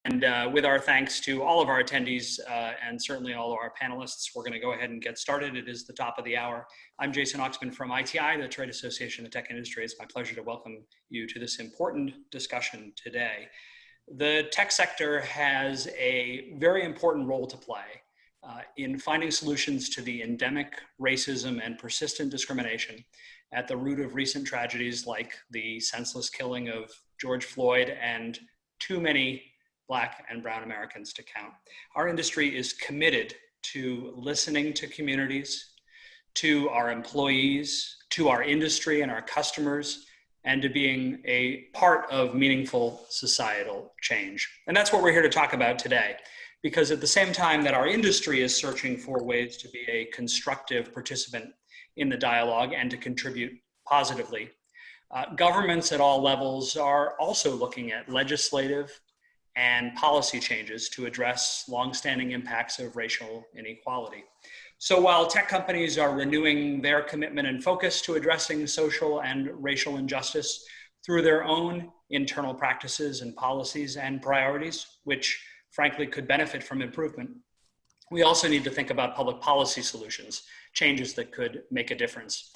And with our thanks to all of our attendees and certainly all of our panelists, we're going to go ahead and get started. It is the top of the hour. I'm Jason Oxman from ITI, the Trade Association of the Tech Industry. It's my pleasure to welcome you to this important discussion today. The tech sector has a very important role to play in finding solutions to the endemic racism and persistent discrimination at the root of recent tragedies like the senseless killing of George Floyd and too many Black and Brown Americans to count. Our industry is committed to listening to communities, to our employees, to our industry and our customers, and to being a part of meaningful societal change. And that's what we're here to talk about today, because at the same time that our industry is searching for ways to be a constructive participant in the dialogue and to contribute positively, governments at all levels are also looking at legislative and policy changes to address longstanding impacts of racial inequality. So while tech companies are renewing their commitment and focus to addressing social and racial injustice through their own internal practices and policies and priorities, which frankly could benefit from improvement, we also need to think about public policy solutions, changes that could make a difference.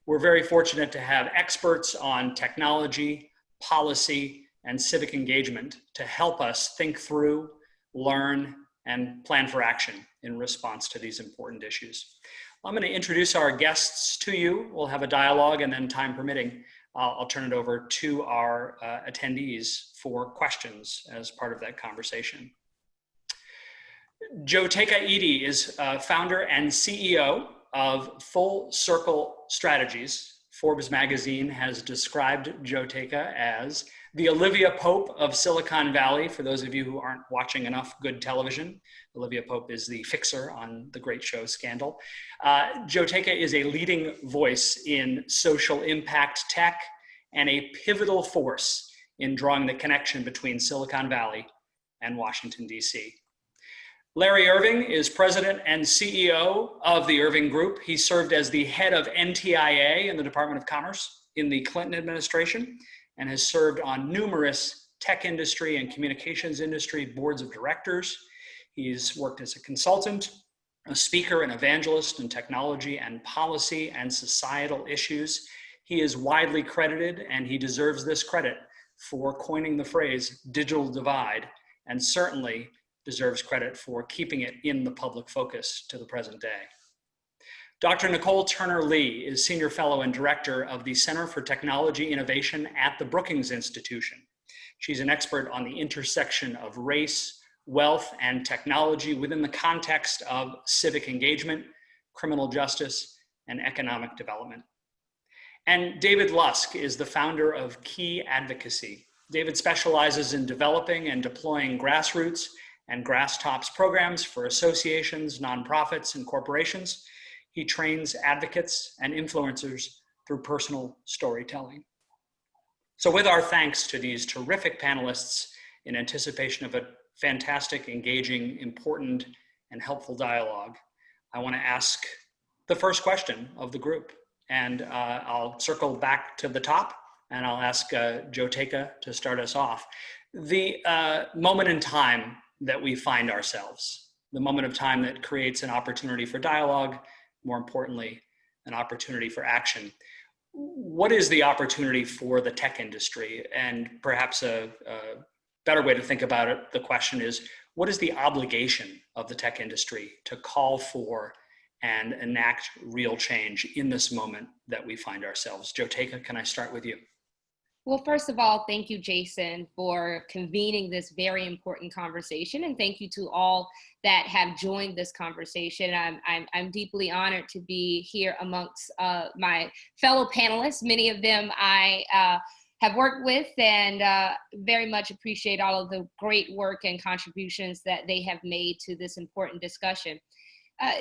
We're very fortunate to have experts on technology, policy, and civic engagement to help us think through, learn, and plan for action in response to these important issues. I'm going to introduce our guests to you. We'll have a dialogue, and then time permitting, I'll turn it over to our attendees for questions as part of that conversation. Jyotika Edie is founder and CEO of Full Circle Strategies. Forbes magazine has described Jyotika as the Olivia Pope of Silicon Valley. For those of you who aren't watching enough good television, Olivia Pope is the fixer on the great show Scandal. Jyotika is a leading voice in social impact tech and a pivotal force in drawing the connection between Silicon Valley and Washington, D.C. Larry Irving is president and CEO of the Irving Group. He served as the head of NTIA in the Department of Commerce in the Clinton administration and has served on numerous tech industry and communications industry boards of directors. He's worked as a consultant, a speaker, and evangelist in technology and policy and societal issues. He is widely credited, and he deserves this credit for coining the phrase digital divide, and certainly deserves credit for keeping it in the public focus to the present day. Dr. Nicole Turner-Lee is Senior Fellow and Director of the Center for Technology Innovation at the Brookings Institution. She's an expert on the intersection of race, wealth, and technology within the context of civic engagement, criminal justice, and economic development. And David Lusk is the founder of Key Advocacy. David specializes in developing and deploying grassroots and grasstops programs for associations, nonprofits, and corporations. He trains advocates and influencers through personal storytelling. So with our thanks to these terrific panelists in anticipation of a fantastic, engaging, important, and helpful dialogue, I want to ask the first question of the group. And I'll circle back to the top and I'll ask Jyotika to start us off. The moment in time that we find ourselves, the moment of time that creates an opportunity for dialogue, more importantly, an opportunity for action. What is the opportunity for the tech industry? And perhaps a better way to think about it, the question is, what is the obligation of the tech industry to call for and enact real change in this moment that we find ourselves? Jyotika, can I start with you? Well, first of all, thank you, Jason, for convening this very important conversation. And thank you to all that have joined this conversation. I'm deeply honored to be here amongst my fellow panelists. Many of them I have worked with and very much appreciate all of the great work and contributions that they have made to this important discussion.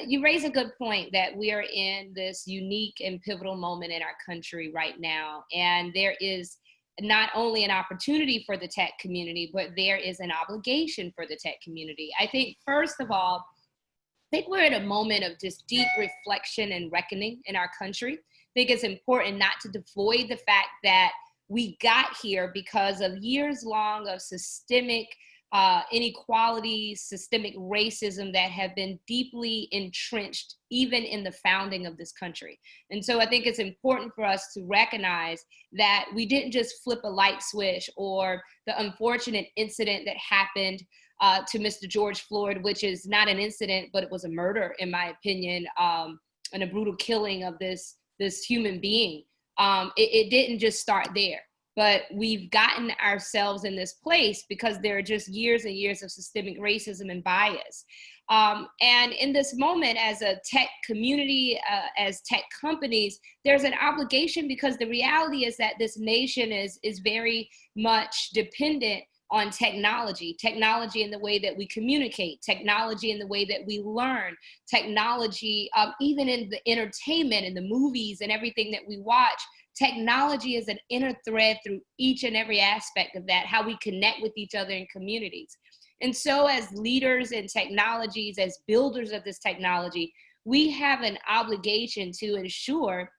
You raise a good point that we are in this unique and pivotal moment in our country right now. And there is not only an opportunity for the tech community, but there is an obligation for the tech community. I think, first of all, I think we're at a moment of just deep reflection and reckoning in our country. I think it's important not to avoid the fact that we got here because of years long of systemic inequalities, systemic racism that have been deeply entrenched even in the founding of this country. And so I think it's important for us to recognize that we didn't just flip a light switch, or the unfortunate incident that happened to Mr. George Floyd, which is not an incident, but it was a murder, in my opinion, and a brutal killing of this human being. It didn't just start there. But we've gotten ourselves in this place because there are just years and years of systemic racism and bias. And in this moment, as a tech community, as tech companies, there's an obligation, because the reality is that this nation is very much dependent on technology in the way that we communicate, technology in the way that we learn, technology, even in the entertainment and the movies and everything that we watch. Technology is an inner thread through each and every aspect of that, how we connect with each other in communities. And so as leaders in technologies, as builders of this technology, we have an obligation to ensure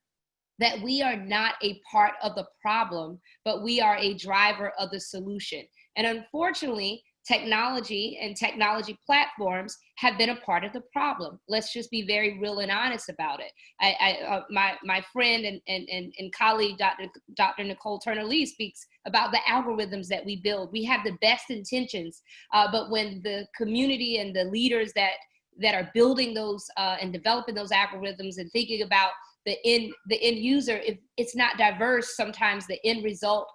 that we are not a part of the problem, but we are a driver of the solution. And unfortunately, technology and technology platforms have been a part of the problem. Let's just be very real and honest about it. My friend and colleague, Dr. Nicole Turner-Lee, speaks about the algorithms that we build. We have the best intentions, but when the community and the leaders that are building those and developing those algorithms and thinking about the end user, if it's not diverse, sometimes the end result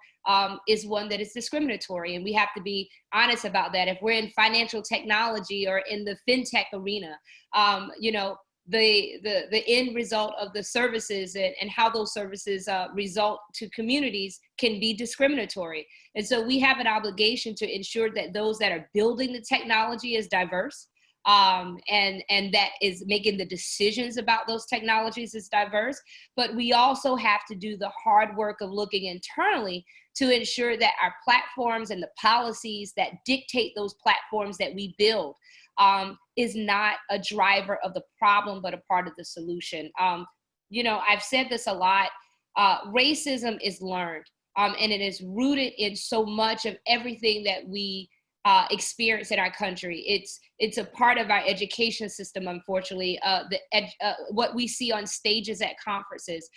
is one that is discriminatory. And we have to be honest about that. If we're in financial technology or in the fintech arena, the end result of the services and how those services result to communities can be discriminatory. And so we have an obligation to ensure that those that are building the technology is diverse, and that is making the decisions about those technologies is diverse. But we also have to do the hard work of looking internally to ensure that our platforms and the policies that dictate those platforms that we build is not a driver of the problem, but a part of the solution. I've said this a lot. Racism is learned, and it is rooted in so much of everything that we experience in our country. It's a part of our education system, unfortunately. What we see on stages at conferences,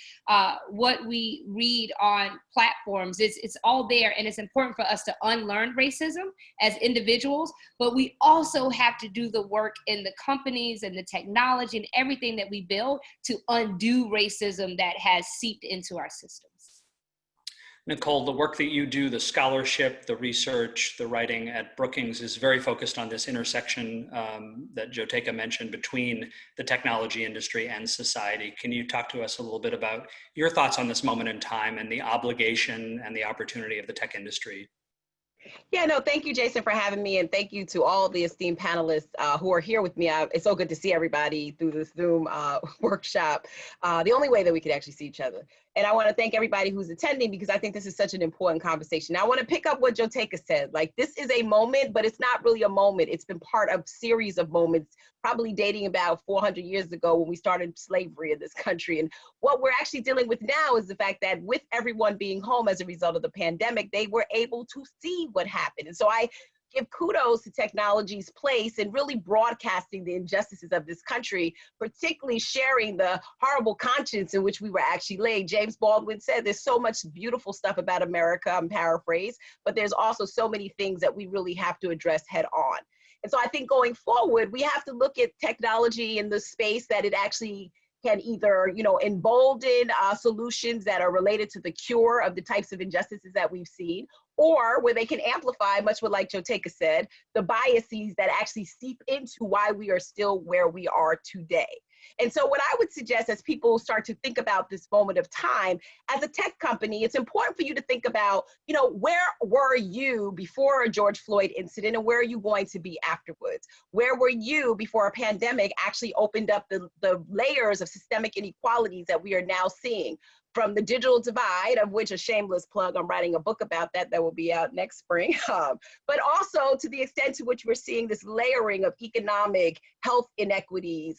what we read on platforms, it's all there. And it's important for us to unlearn racism as individuals, but we also have to do the work in the companies and the technology and everything that we build to undo racism that has seeped into our systems. Nicole, the work that you do, the scholarship, the research, the writing at Brookings is very focused on this intersection that Jyotika mentioned between the technology industry and society. Can you talk to us a little bit about your thoughts on this moment in time and the obligation and the opportunity of the tech industry? Yeah, no, thank you, Jason, for having me. And thank you to all the esteemed panelists who are here with me. It's so good to see everybody through this Zoom workshop, the only way that we could actually see each other. And I want to thank everybody who's attending, because I think this is such an important conversation. Now, I want to pick up what Jyotika said. Like, this is a moment, but it's not really a moment. It's been part of a series of moments, probably dating about 400 years ago when we started slavery in this country. And what we're actually dealing with now is the fact that with everyone being home as a result of the pandemic, they were able to see what happened. And so I give kudos to technology's place in really broadcasting the injustices of this country, particularly sharing the horrible conscience in which we were actually laid. James Baldwin said there's so much beautiful stuff about America, I'm paraphrase, but there's also so many things that we really have to address head on. And so I think going forward, we have to look at technology in the space that it actually can either, embolden solutions that are related to the cure of the types of injustices that we've seen, or where they can amplify, much what like Jyotika said, the biases that actually seep into why we are still where we are today. And so what I would suggest as people start to think about this moment of time, as a tech company, it's important for you to think about, where were you before a George Floyd incident, and where are you going to be afterwards? Where were you before a pandemic actually opened up the layers of systemic inequalities that we are now seeing? From the digital divide, of which a shameless plug, I'm writing a book about that will be out next spring, but also to the extent to which we're seeing this layering of economic health inequities,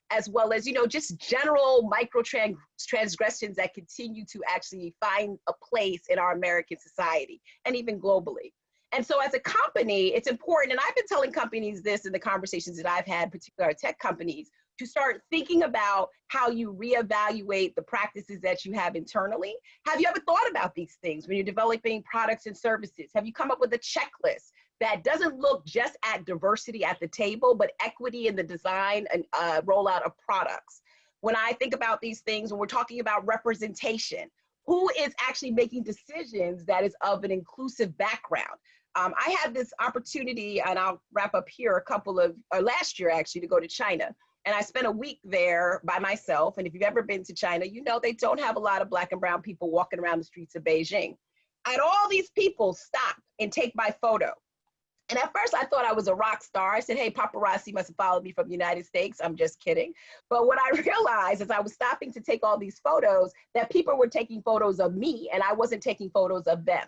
as well as, just general micro transgressions that continue to actually find a place in our American society and even globally. And so as a company, it's important, and I've been telling companies this in the conversations that I've had, particularly our tech companies, to start thinking about how you reevaluate the practices that you have internally. Have you ever thought about these things when you're developing products and services? Have you come up with a checklist that doesn't look just at diversity at the table, but equity in the design and rollout of products? When I think about these things, when we're talking about representation, who is actually making decisions that is of an inclusive background? I had this opportunity, and I'll wrap up here, last year actually, to go to China. And I spent a week there by myself. And if you've ever been to China, you know they don't have a lot of Black and brown people walking around the streets of Beijing. I had all these people stop and take my photo. And at first I thought I was a rock star. I said, hey, paparazzi must have followed me from the United States. I'm just kidding. But what I realized as I was stopping to take all these photos, that people were taking photos of me and I wasn't taking photos of them.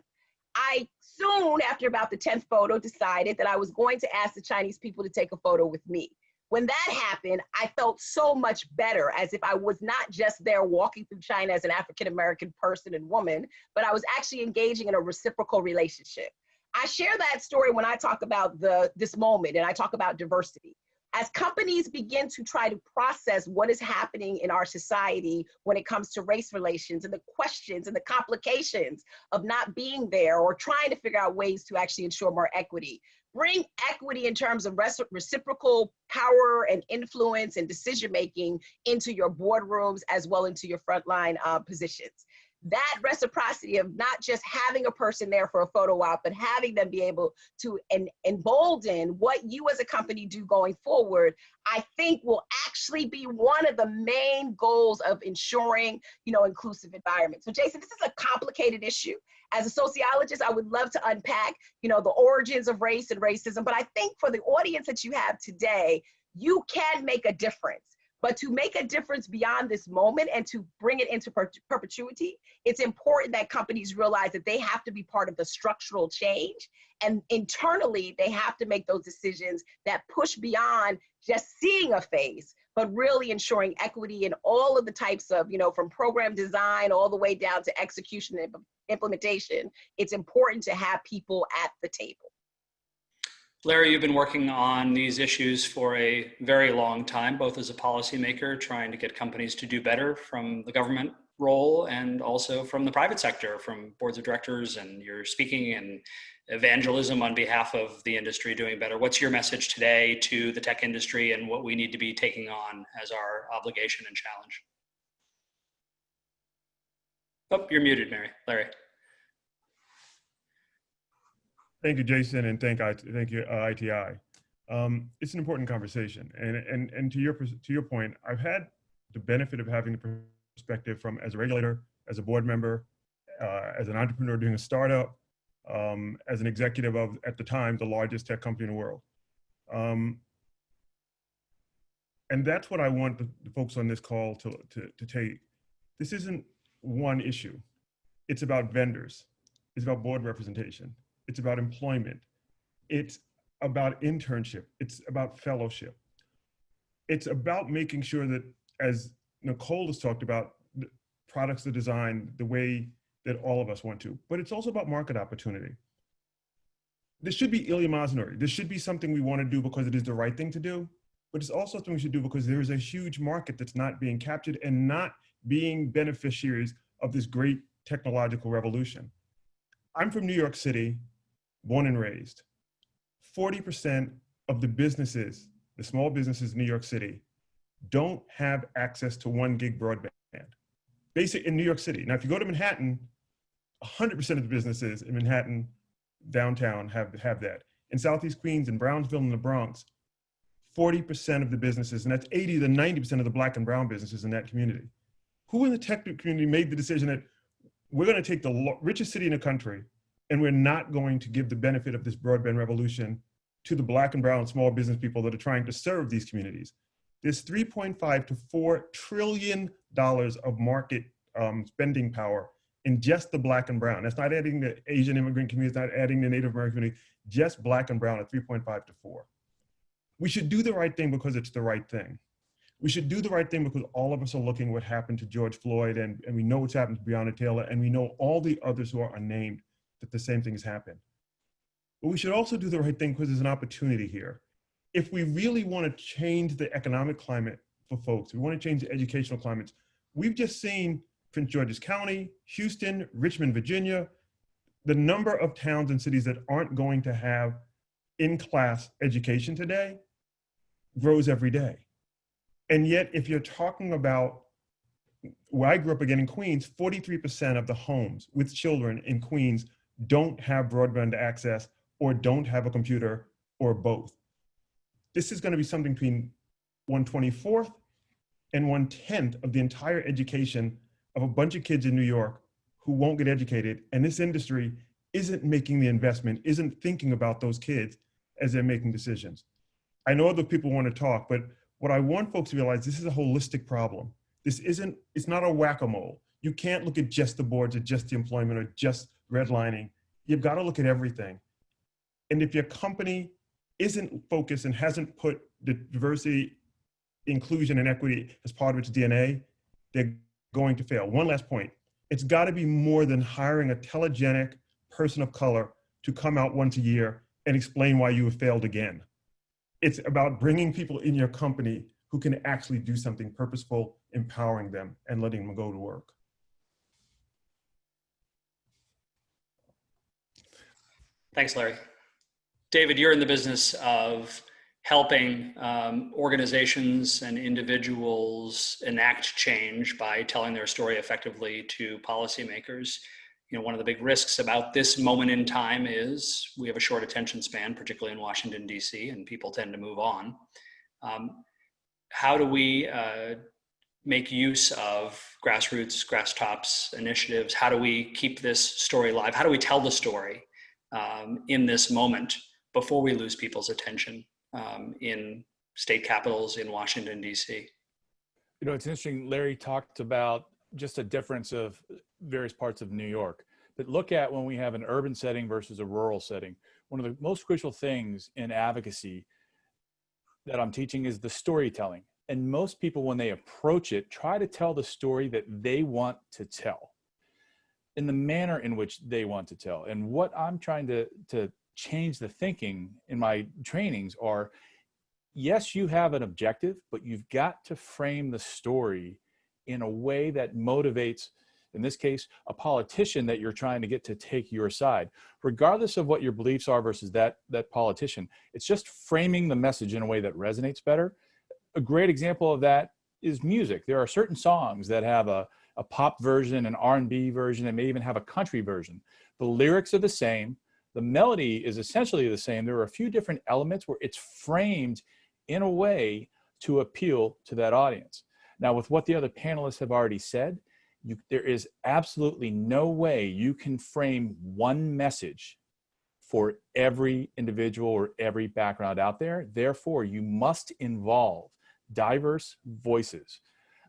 I soon, after about the 10th photo, decided that I was going to ask the Chinese people to take a photo with me. When that happened, I felt so much better, as if I was not just there walking through China as an African-American person and woman, but I was actually engaging in a reciprocal relationship. I share that story when I talk about this moment and I talk about diversity. As companies begin to try to process what is happening in our society when it comes to race relations and the questions and the complications of not being there or trying to figure out ways to actually ensure more equity, bring equity in terms of reciprocal power and influence and decision-making into your boardrooms as well into your frontline positions. That reciprocity of not just having a person there for a photo op, but having them be able to embolden what you as a company do going forward, I think will actually be one of the main goals of ensuring, inclusive environment. So Jason, this is a complicated issue. As a sociologist, I would love to unpack, the origins of race and racism, but I think for the audience that you have today, you can make a difference. But to make a difference beyond this moment and to bring it into perpetuity, it's important that companies realize that they have to be part of the structural change. And internally, they have to make those decisions that push beyond just seeing a face, but really ensuring equity in all of the types of, from program design all the way down to execution and implementation. It's important to have people at the table. Larry, you've been working on these issues for a very long time, both as a policymaker, trying to get companies to do better from the government role and also from the private sector, from boards of directors, and you're speaking and evangelism on behalf of the industry doing better. What's your message today to the tech industry and what we need to be taking on as our obligation and challenge? Oh, you're muted, Larry. Thank you, Jason, and thank you, ITI. It's an important conversation, and to your point, I've had the benefit of having the perspective from as a regulator, as a board member, as an entrepreneur doing a startup, as an executive of, at the time, the largest tech company in the world. And that's what I want the folks on this call to take. This isn't one issue. It's about vendors. It's about board representation. It's about employment. It's about internship. It's about fellowship. It's about making sure that, as Nicole has talked about, the products are designed the way that all of us want to, but it's also about market opportunity. This should be eleemosynary. This should be something we want to do because it is the right thing to do, but it's also something we should do because there is a huge market that's not being captured and not being beneficiaries of this great technological revolution. I'm from New York City, born and raised. 40% of the businesses, the small businesses in New York City, don't have access to 1 gig broadband. Basic in New York City. Now, if you go to Manhattan, 100% of the businesses in Manhattan, downtown, have that. In Southeast Queens, in Brownsville, and the Bronx, 40% of the businesses, and that's 80 to 90% of the Black and brown businesses in that community. Who in the tech community made the decision that we're going to take the richest city in the country and we're not going to give the benefit of this broadband revolution to the Black and brown small business people that are trying to serve these communities? There's $3.5 to $4 trillion of market spending power in just the Black and brown. That's not adding the Asian immigrant communities, not adding the Native American community, just Black and brown at 3.5 to 4. We should do the right thing because it's the right thing. We should do the right thing because all of us are looking what happened to George Floyd, and we know what's happened to Breonna Taylor, and we know all the others who are unnamed, that the same thing has happened. but we should also do the right thing because there's an opportunity here. If we really want to change the economic climate for folks, we want to change the educational climates, we've just seen Prince George's County, Houston, Richmond, Virginia, the number of towns and cities that aren't going to have in-class education today grows every day. And yet, if you're talking about where I grew up again in Queens, 43% of the homes with children in Queens don't have broadband access or don't have a computer or both. This is going to be something between 1/24th and 1/10th of the entire education of a bunch of kids in New York who won't get educated. And this industry isn't making the investment, isn't thinking about those kids as they're making decisions. I know other people want to talk, but what I want folks to realize, this is a holistic problem. It's not a whack-a-mole. You can't look at just the boards or just the employment or just redlining. You've got to look at everything. And if your company isn't focused and hasn't put the diversity, inclusion, and equity as part of its DNA, they're going to fail. One last point. It's got to be more than hiring a telegenic person of color to come out once a year and explain why you have failed again. It's about bringing people in your company who can actually do something purposeful, empowering them, and letting them go to work. Thanks, Larry. David, you're in the business of helping organizations and individuals enact change by telling their story effectively to policymakers. You know, one of the big risks about this moment in time is we have a short attention span, particularly in Washington, D.C., and people tend to move on. How do we make use of grassroots, grasstops initiatives? How do we keep this story alive? How do we tell the story in this moment before we lose people's attention in state capitals in Washington, D.C.? You know, it's interesting. Larry talked about just a difference of various parts of New York. But look at when we have an urban setting versus a rural setting. One of the most crucial things in advocacy that I'm teaching is the storytelling. And most people, when they approach it, try to tell the story that they want to tell in the manner in which they want to tell. And what I'm trying to change the thinking in my trainings are, yes, you have an objective, but you've got to frame the story in a way that motivates, in this case, a politician that you're trying to get to take your side, regardless of what your beliefs are versus that politician. It's just framing the message in a way that resonates better. A great example of that is music. There are certain songs that have a pop version, an R&B version, and may even have a country version. The lyrics are the same. The melody is essentially the same. There are a few different elements where it's framed in a way to appeal to that audience. Now, with what the other panelists have already said, there is absolutely no way you can frame one message for every individual or every background out there. Therefore, you must involve diverse voices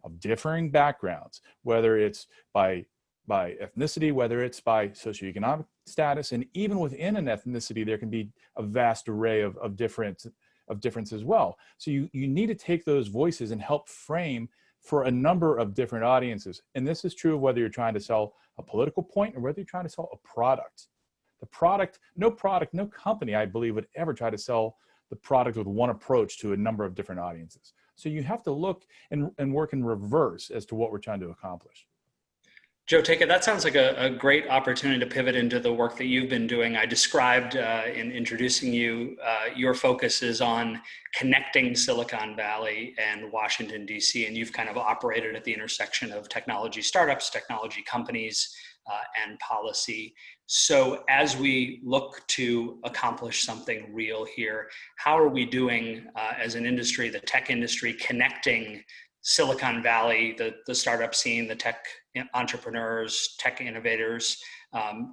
of differing backgrounds, whether it's by ethnicity, whether it's by socioeconomic status, and even within an ethnicity, there can be a vast array of difference as well. So you need to take those voices and help frame for a number of different audiences. And this is true of whether you're trying to sell a political point or whether you're trying to sell a product. No company, I believe, would ever try to sell the product with one approach to a number of different audiences. So you have to look and work in reverse as to what we're trying to accomplish. Jyotika, that sounds like a great opportunity to pivot into the work that you've been doing. I described in introducing you, your focus is on connecting Silicon Valley and Washington, D.C., and you've kind of operated at the intersection of technology startups, technology companies, and policy. So as we look to accomplish something real here, how are we doing as an industry, the tech industry, connecting Silicon Valley, the startup scene, the tech entrepreneurs, tech innovators,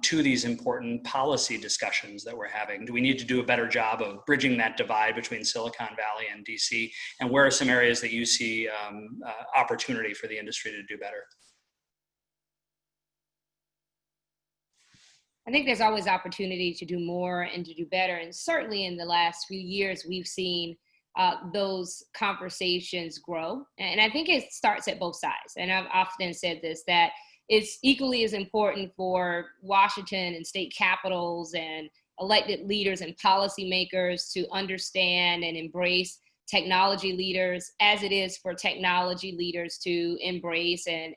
to these important policy discussions that we're having? Do we need to do a better job of bridging that divide between Silicon Valley and DC? And where are some areas that you see opportunity for the industry to do better? I think there's always opportunity to do more and to do better. And certainly in the last few years, we've seen those conversations grow. And I think it starts at both sides. And I've often said this, that it's equally as important for Washington and state capitals and elected leaders and policymakers to understand and embrace technology leaders, as it is for technology leaders to embrace and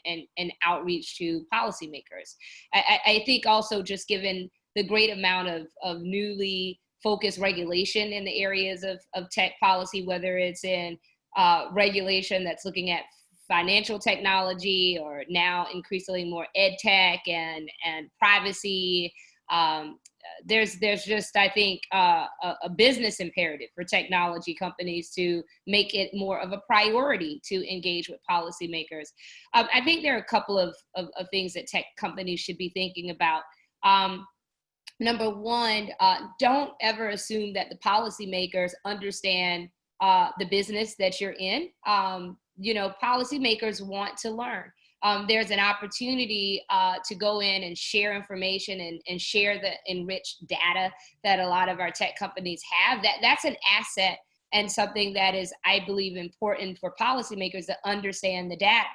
outreach to policymakers. I think also, just given the great amount of newly focused regulation in the areas of tech policy, whether it's in regulation that's looking at financial technology, or now increasingly more ed tech and privacy. There's just, I think, a business imperative for technology companies to make it more of a priority to engage with policymakers. I think there are a couple of things that tech companies should be thinking about. Number one, don't ever assume that the policymakers understand the business that you're in. Policymakers want to learn. There's an opportunity to go in and share information and share the enriched data that a lot of our tech companies have. That's an asset and something that is, I believe, important for policymakers to understand the data.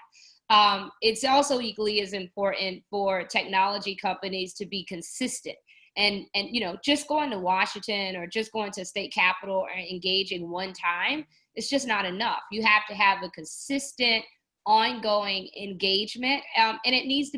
It's also equally as important for technology companies to be consistent. And just going to Washington or just going to state capitol or engaging one time, it's just not enough. You have to have a consistent, ongoing engagement, and it needs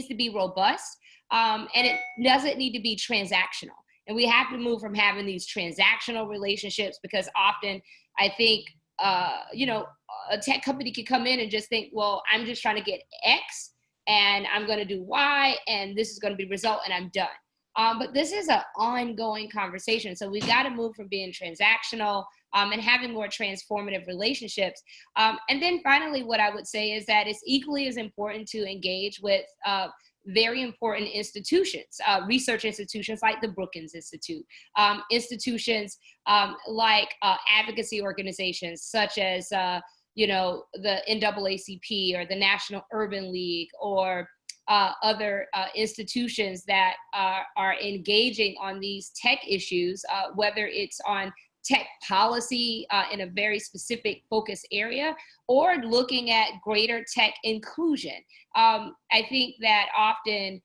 to be robust, and it doesn't need to be transactional. And we have to move from having these transactional relationships, because often I think a tech company can come in and just think, well, I'm just trying to get X and I'm going to do Y and this is going to be result and I'm done. But this is an ongoing conversation. So we've got to move from being transactional and having more transformative relationships. And then finally, what I would say is that it's equally as important to engage with very important institutions, research institutions like the Brookings Institute, institutions like advocacy organizations such as the NAACP or the National Urban League, or other institutions that are engaging on these tech issues, whether it's on tech policy in a very specific focus area, or looking at greater tech inclusion. I think that often,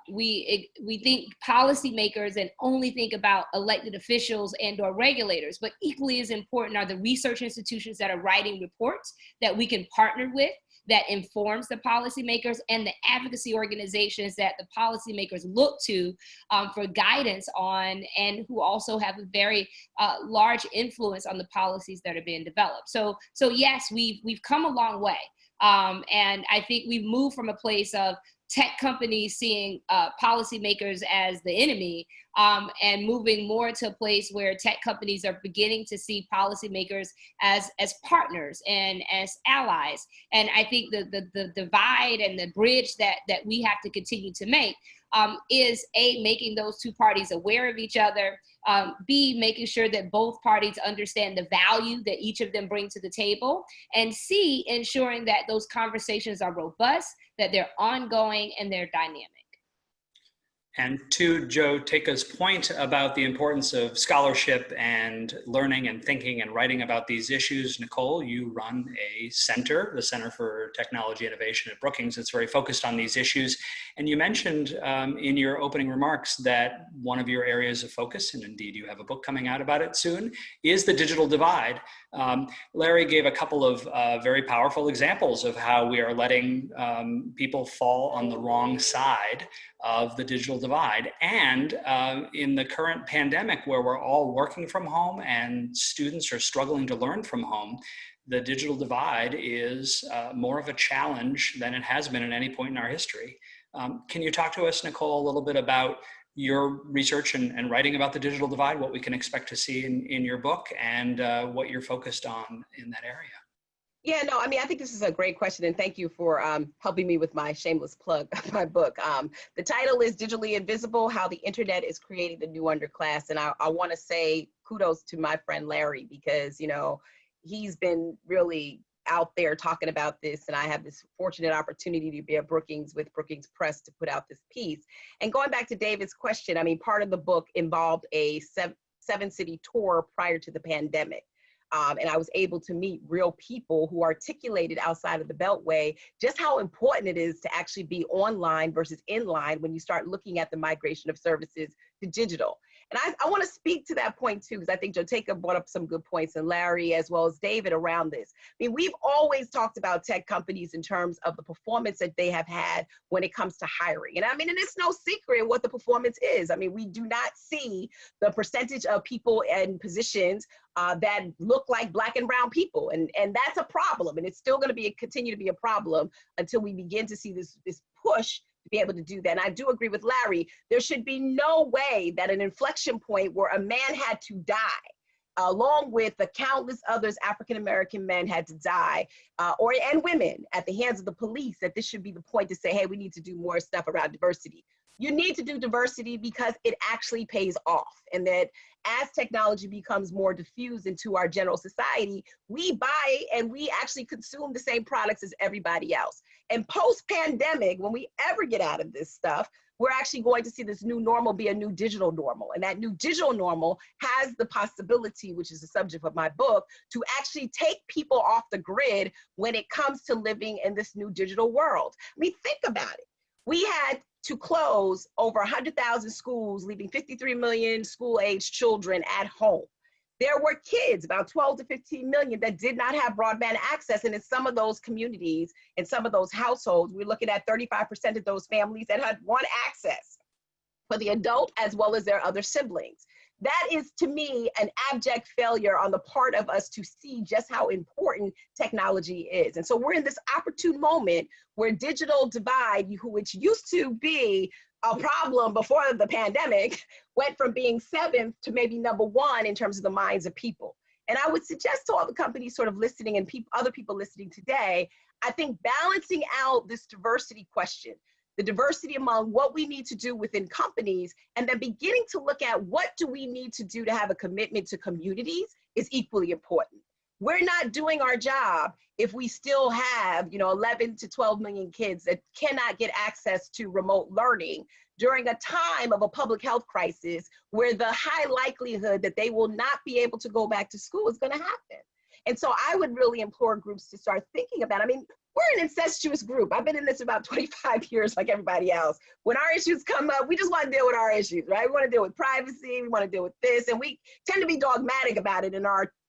we think policymakers and only think about elected officials and or regulators, but equally as important are the research institutions that are writing reports that we can partner with, that informs the policymakers, and the advocacy organizations that the policymakers look to for guidance on, and who also have a very large influence on the policies that are being developed. So yes, we've come a long way. And I think we've moved from a place of tech companies seeing policymakers as the enemy, and moving more to a place where tech companies are beginning to see policymakers as partners and as allies. And I think the divide and the bridge that we have to continue to make is A, making those two parties aware of each other, B, making sure that both parties understand the value that each of them bring to the table, and C, ensuring that those conversations are robust, that they're ongoing, and they're dynamic. And to Joe Teka's point about the importance of scholarship and learning and thinking and writing about these issues, Nicole, you run a center, the Center for Technology Innovation at Brookings, that's very focused on these issues. And you mentioned in your opening remarks that one of your areas of focus, and indeed you have a book coming out about it soon, is the digital divide. Larry gave a couple of very powerful examples of how we are letting people fall on the wrong side of the digital divide. And in the current pandemic, where we're all working from home and students are struggling to learn from home, the digital divide is more of a challenge than it has been at any point in our history. Can you talk to us, Nicole, a little bit about your research and writing about the digital divide, what we can expect to see in your book, and what you're focused on in that area? Yeah, no, I mean, I think this is a great question, and thank you for helping me with my shameless plug of my book. The title is Digitally Invisible: How the Internet is Creating the New Underclass. And I want to say kudos to my friend Larry, because, he's been really out there talking about this, and I have this fortunate opportunity to be at Brookings with Brookings Press to put out this piece. And going back to David's question, I mean, part of the book involved a seven-city tour prior to the pandemic. and I was able to meet real people who articulated outside of the Beltway just how important it is to actually be online versus inline when you start looking at the migration of services to digital. And I want to speak to that point too, because I think Joteka brought up some good points, and Larry as well as David around this. I mean, we've always talked about tech companies in terms of the performance that they have had when it comes to hiring. And I mean, and it's no secret what the performance is. I mean, we do not see the percentage of people in positions that look like Black and brown people. And that's a problem. And it's still going to continue to be a problem until we begin to see this push to be able to do that. And I do agree with Larry. There should be no way that an inflection point where a man had to die, along with the countless others African-American men had to die, and women at the hands of the police, that this should be the point to say, hey, we need to do more stuff around diversity. You need to do diversity because it actually pays off. And that as technology becomes more diffused into our general society, we buy and we actually consume the same products as everybody else. And post-pandemic, when we ever get out of this stuff, we're actually going to see this new normal be a new digital normal. And that new digital normal has the possibility, which is the subject of my book, to actually take people off the grid when it comes to living in this new digital world. I mean, think about it. We had to close over 100,000 schools, leaving 53 million school-aged children at home. There were kids, about 12 to 15 million, that did not have broadband access. And in some of those communities, in some of those households, we're looking at 35% of those families that had one access for the adult as well as their other siblings. That is, to me, an abject failure on the part of us to see just how important technology is. And so we're in this opportune moment where digital divide, which used to be a problem before the pandemic, went from being 7th to maybe number 1 in terms of the minds of people. And I would suggest to all the companies sort of listening and other people listening today, I think balancing out this diversity question, the diversity among what we need to do within companies, and then beginning to look at what do we need to do to have a commitment to communities is equally important. We're not doing our job if we still have, 11 to 12 million kids that cannot get access to remote learning during a time of a public health crisis where the high likelihood that they will not be able to go back to school is going to happen. And so I would really implore groups to start thinking about, I mean, we're an incestuous group. I've been in this about 25 years like everybody else. When our issues come up, we just want to deal with our issues, right? We want to deal with privacy, we want to deal with this, and we tend to be dogmatic about it in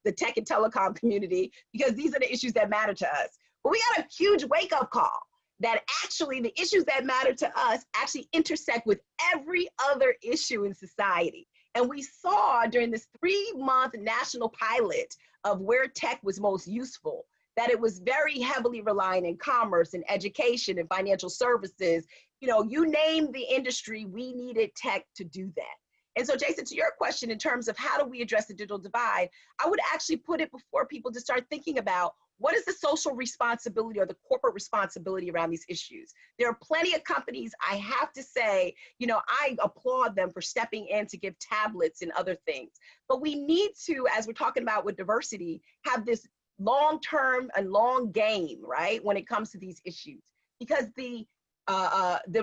the tech and telecom community because these are the issues that matter to us. But we got a huge wake-up call that actually the issues that matter to us actually intersect with every other issue in society. And we saw during this 3-month national pilot of where tech was most useful, that it was very heavily reliant in commerce and education and financial services. You name the industry, we needed tech to do that. And so, Jason, to your question in terms of how do we address the digital divide, I would actually put it before people to start thinking about what is the social responsibility or the corporate responsibility around these issues. There are plenty of companies, I have to say, I applaud them for stepping in to give tablets and other things. But we need to, as we're talking about with diversity, have this long-term and long game, right, when it comes to these issues. Because the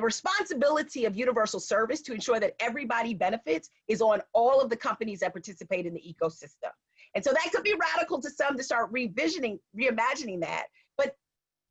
responsibility of universal service to ensure that everybody benefits is on all of the companies that participate in the ecosystem. And so that could be radical to some to start reimagining that. But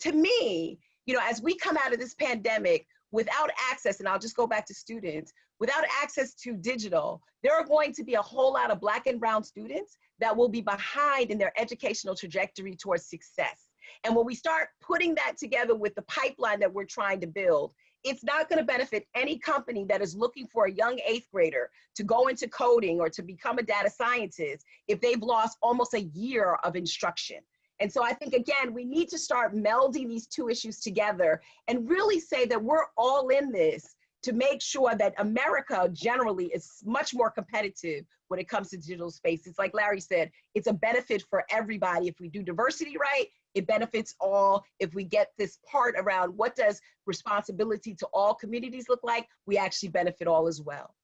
to me, as we come out of this pandemic without access, and I'll just go back to students, without access to digital, there are going to be a whole lot of Black and brown students that will be behind in their educational trajectory towards success. And when we start putting that together with the pipeline that we're trying to build, it's not going to benefit any company that is looking for a young 8th grader to go into coding or to become a data scientist if they've lost almost a year of instruction. And so I think, again, we need to start melding these two issues together and really say that we're all in this to make sure that America generally is much more competitive when it comes to digital space. It's like Larry said, it's a benefit for everybody. If we do diversity right, it benefits all. If we get this part around what does responsibility to all communities look like, we actually benefit all as well.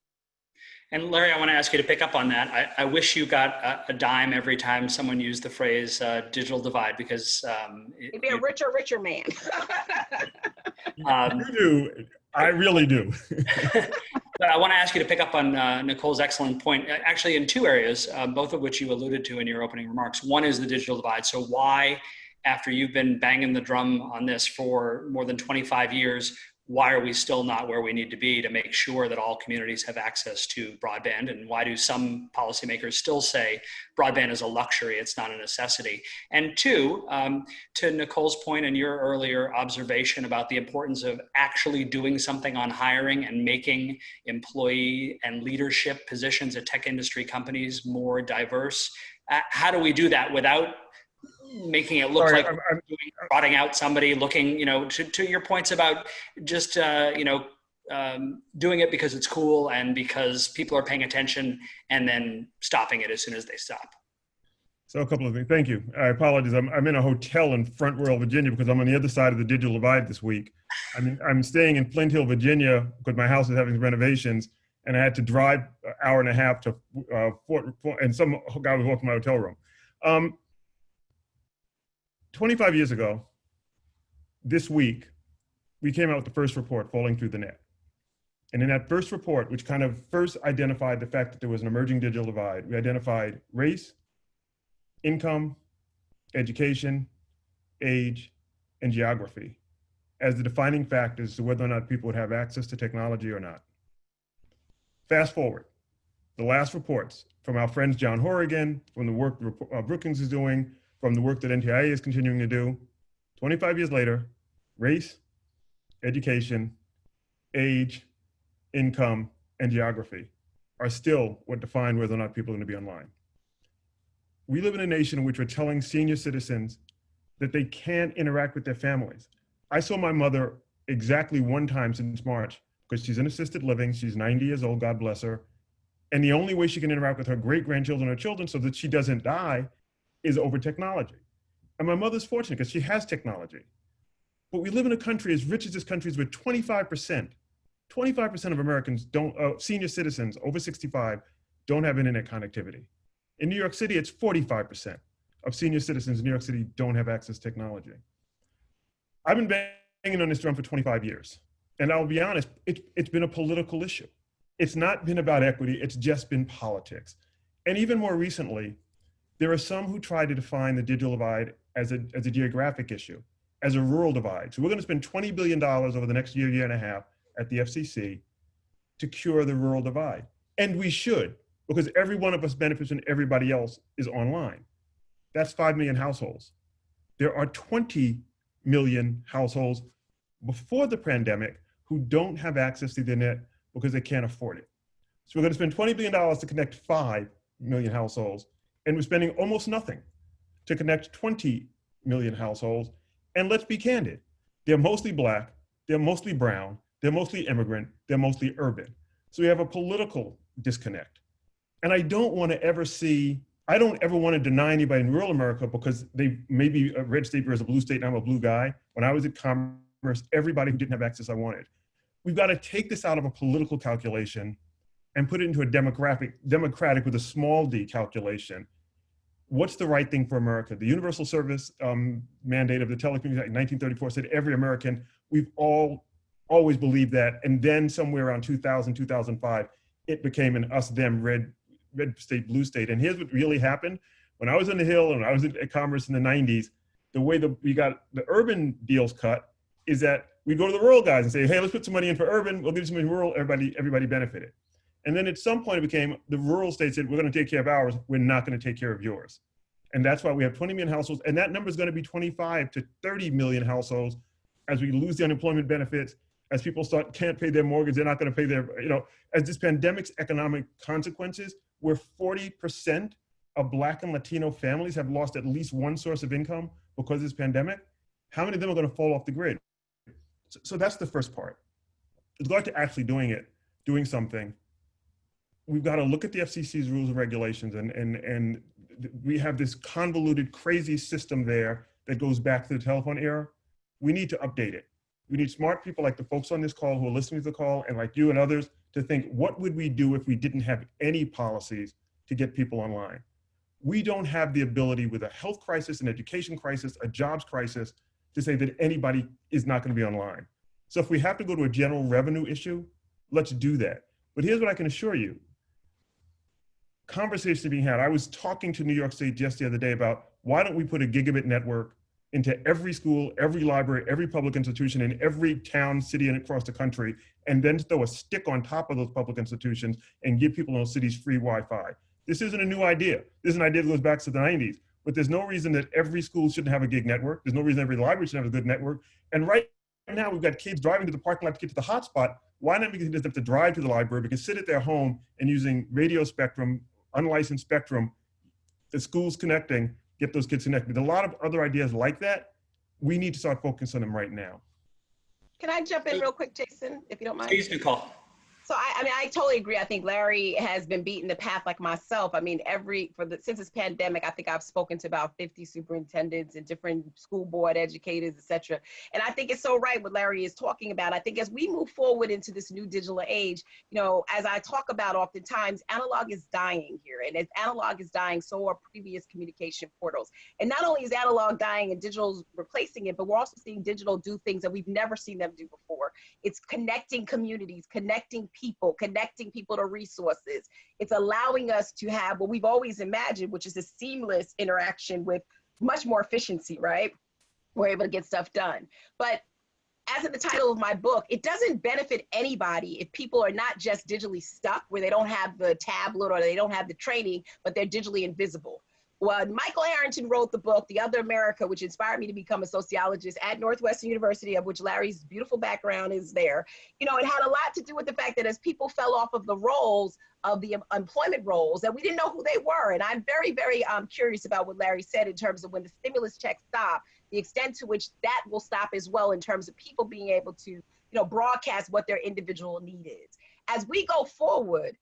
And Larry, I want to ask you to pick up on that. I wish you got a dime every time someone used the phrase digital divide, because it'd be a richer man. You do. I really do. But I want to ask you to pick up on Nicole's excellent point, actually in two areas, both of which you alluded to in your opening remarks. One is the digital divide. So why, after you've been banging the drum on this for more than 25 years, why are we still not where we need to be to make sure that all communities have access to broadband? And why do some policymakers still say broadband is a luxury, it's not a necessity? And two, to Nicole's point and your earlier observation about the importance of actually doing something on hiring and making employee and leadership positions at tech industry companies more diverse, how do we do that without making it look like I'm trotting out somebody looking, to your points about just, doing it because it's cool and because people are paying attention and then stopping it as soon as they stop? So a couple of things. Thank you. I apologize. I'm in a hotel in Front Royal, Virginia, because I'm on the other side of the digital divide this week. I'm staying in Flint Hill, Virginia, because my house is having renovations, and I had to drive an hour and a half to Fort, and some guy was walking my hotel room. 25 years ago, this week, we came out with the first report, Falling Through the Net. And in that first report, which kind of first identified the fact that there was an emerging digital divide, we identified race, income, education, age, and geography as the defining factors to whether or not people would have access to technology or not. Fast forward, the last reports from our friends John Horrigan, from the work Brookings is doing, from the work that NTIA is continuing to do, 25 years later, race, education, age, income, and geography are still what define whether or not people are going to be online. We live in a nation in which we're telling senior citizens that they can't interact with their families. I saw my mother exactly one time since March, because she's in assisted living, she's 90 years old, God bless her, and the only way she can interact with her great-grandchildren or children so that she doesn't die is over technology. And my mother's fortunate because she has technology. But we live in a country as rich as this country is, where 25% of Americans senior citizens over 65 don't have internet connectivity. In New York City, it's 45% of senior citizens in New York City don't have access to technology. I've been banging on this drum for 25 years. And I'll be honest, it's been a political issue. It's not been about equity, it's just been politics. And even more recently, there are some who try to define the digital divide as a geographic issue, as a rural divide. So we're going to spend $20 billion over the next year and a half at the FCC to cure the rural divide. And we should, because every one of us benefits when everybody else is online. That's 5 million households. There are 20 million households before the pandemic who don't have access to the internet because they can't afford it. So we're going to spend $20 billion to connect 5 million households, and we're spending almost nothing to connect 20 million households. And let's be candid, they're mostly Black, they're mostly brown, they're mostly immigrant, they're mostly urban. So we have a political disconnect. And I don't want to ever deny anybody in rural America because they may be a red state versus a blue state and I'm a blue guy. When I was at Commerce, everybody who didn't have access I wanted. We've got to take this out of a political calculation and put it into a democratic with a small d calculation. What's the right thing for America? The Universal Service mandate of the Telecommunications Act in 1934 said every American. We've always believed that. And then somewhere around 2000, 2005, it became an us, them, red state, blue state. And here's what really happened. When I was on the Hill and I was at Commerce in the 90s, the way that we got the urban deals cut is that we go to the rural guys and say, hey, let's put some money in for urban, we'll give you some money in rural, everybody benefited. And then at some point it became the rural states said, we're going to take care of ours, we're not going to take care of yours. And that's why we have 20 million households, and that number is going to be 25 to 30 million households as we lose the unemployment benefits, as people can't pay their mortgage, they're not going to pay their, as this pandemic's economic consequences, where 40% of Black and Latino families have lost at least one source of income because of this pandemic, how many of them are going to fall off the grid? So that's the first part. With regard to actually doing something, we've got to look at the FCC's rules and regulations, and we have this convoluted, crazy system there that goes back to the telephone era. We need to update it. We need smart people like the folks on this call who are listening to the call, and like you and others, to think, what would we do if we didn't have any policies to get people online? We don't have the ability with a health crisis, an education crisis, a jobs crisis, to say that anybody is not going to be online. So if we have to go to a general revenue issue, let's do that. But here's what I can assure you. Conversations are being had. I was talking to New York State just the other day about why don't we put a gigabit network into every school, every library, every public institution in every town, city, and across the country, and then throw a stick on top of those public institutions and give people in those cities free Wi-Fi. This isn't a new idea. This is an idea that goes back to the 90s, but there's no reason that every school shouldn't have a gig network. There's no reason every library should have a good network. And right now we've got kids driving to the parking lot to get to the hotspot. Why not make it have to drive to the library? We can sit at their home and using radio spectrum, unlicensed spectrum, the schools connecting, get those kids connected. A lot of other ideas like that. We need to start focusing on them right now. Can I jump in real quick, Jason, if you don't mind? Please, Nicole. So I totally agree. I think Larry has been beating the path like myself. I mean, since this pandemic, I think I've spoken to about 50 superintendents and different school board educators, et cetera. And I think it's so right what Larry is talking about. I think as we move forward into this new digital age, as I talk about oftentimes, analog is dying here. And as analog is dying, so are previous communication portals. And not only is analog dying and digital's replacing it, but we're also seeing digital do things that we've never seen them do before. It's connecting communities, connecting people to resources. It's allowing us to have what we've always imagined, which is a seamless interaction with much more efficiency, right? We're able to get stuff done. But as in the title of my book, it doesn't benefit anybody if people are not just digitally stuck, where they don't have the tablet or they don't have the training, but they're digitally invisible. When Michael Harrington wrote the book, The Other America, which inspired me to become a sociologist at Northwestern University, of which Larry's beautiful background is there, it had a lot to do with the fact that as people fell off of the roles of the employment roles, that we didn't know who they were. And I'm very, very curious about what Larry said in terms of when the stimulus checks stop, the extent to which that will stop as well in terms of people being able to, broadcast what their individual need is. As we go forward,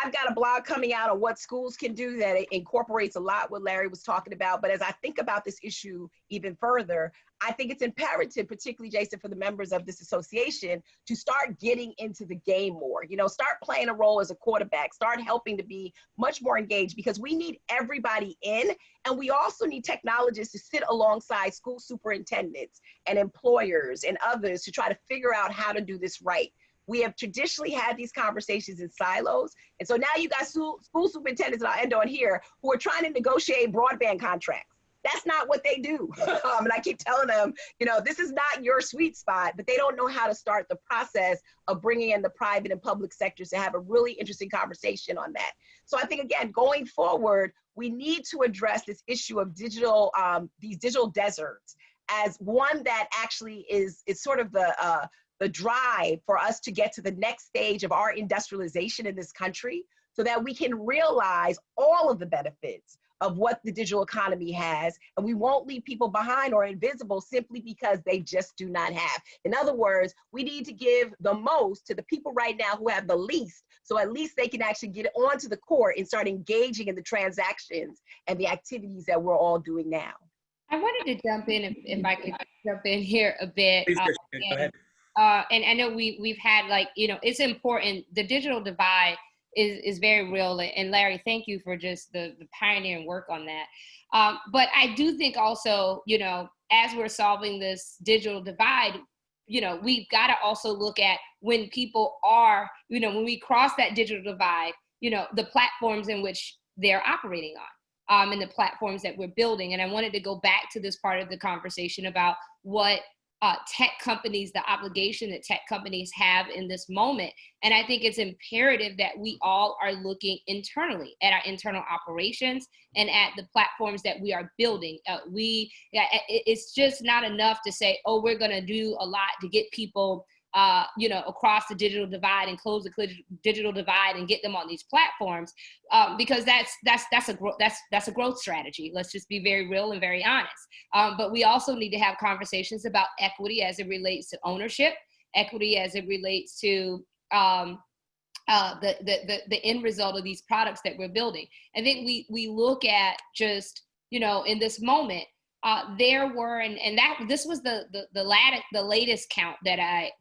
I've got a blog coming out on what schools can do that incorporates a lot what Larry was talking about. But as I think about this issue even further, I think it's imperative, particularly, Jason, for the members of this association to start getting into the game more, start playing a role as a quarterback, start helping to be much more engaged, because we need everybody in. And we also need technologists to sit alongside school superintendents and employers and others to try to figure out how to do this right. We have traditionally had these conversations in silos. And so now you got school superintendents, and I'll end on here, who are trying to negotiate broadband contracts. That's not what they do. And I keep telling them, this is not your sweet spot, but they don't know how to start the process of bringing in the private and public sectors to have a really interesting conversation on that. So I think, again, going forward, we need to address this issue of digital, these digital deserts, as one that actually is sort of the drive for us to get to the next stage of our industrialization in this country, so that we can realize all of the benefits of what the digital economy has, and we won't leave people behind or invisible simply because they just do not have. In other words, we need to give the most to the people right now who have the least, so at least they can actually get onto the court and start engaging in the transactions and the activities that we're all doing now. I wanted to jump in, if I could jump in here a bit. Please, go ahead. And I know we've had, it's important. The digital divide is very real. And Larry, thank you for just the pioneering work on that. But I do think also, as we're solving this digital divide, we've got to also look at when people are, when we cross that digital divide, the platforms in which they're operating on, and the platforms that we're building. And I wanted to go back to this part of the conversation about what tech companies, the obligation that tech companies have in this moment. And I think it's imperative that we all are looking internally at our internal operations and at the platforms that we are building. It's just not enough to say, oh, we're going to do a lot to get people across the digital divide and close the digital divide and get them on these platforms, because that's a growth strategy. Let's just be very real and very honest. But we also need to have conversations about equity as it relates to ownership, equity as it relates to the end result of these products that we're building. I think we look at just, in this moment, there were, and this was the latest count that I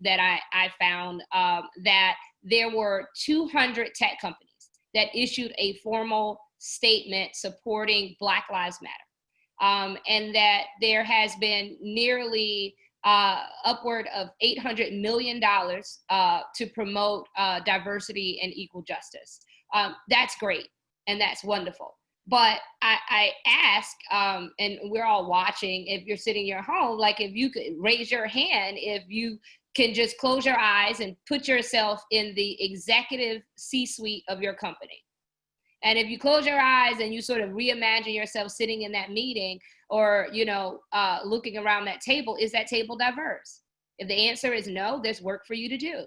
found, that there were 200 tech companies that issued a formal statement supporting Black Lives Matter, and that there has been nearly upward of $800 million to promote diversity and equal justice. That's great, and that's wonderful. But I ask, and we're all watching, if you're sitting in your home, like if you could raise your hand, if you can just close your eyes and put yourself in the executive C-suite of your company. And if you close your eyes and you sort of reimagine yourself sitting in that meeting or, looking around that table, is that table diverse? If the answer is no, there's work for you to do.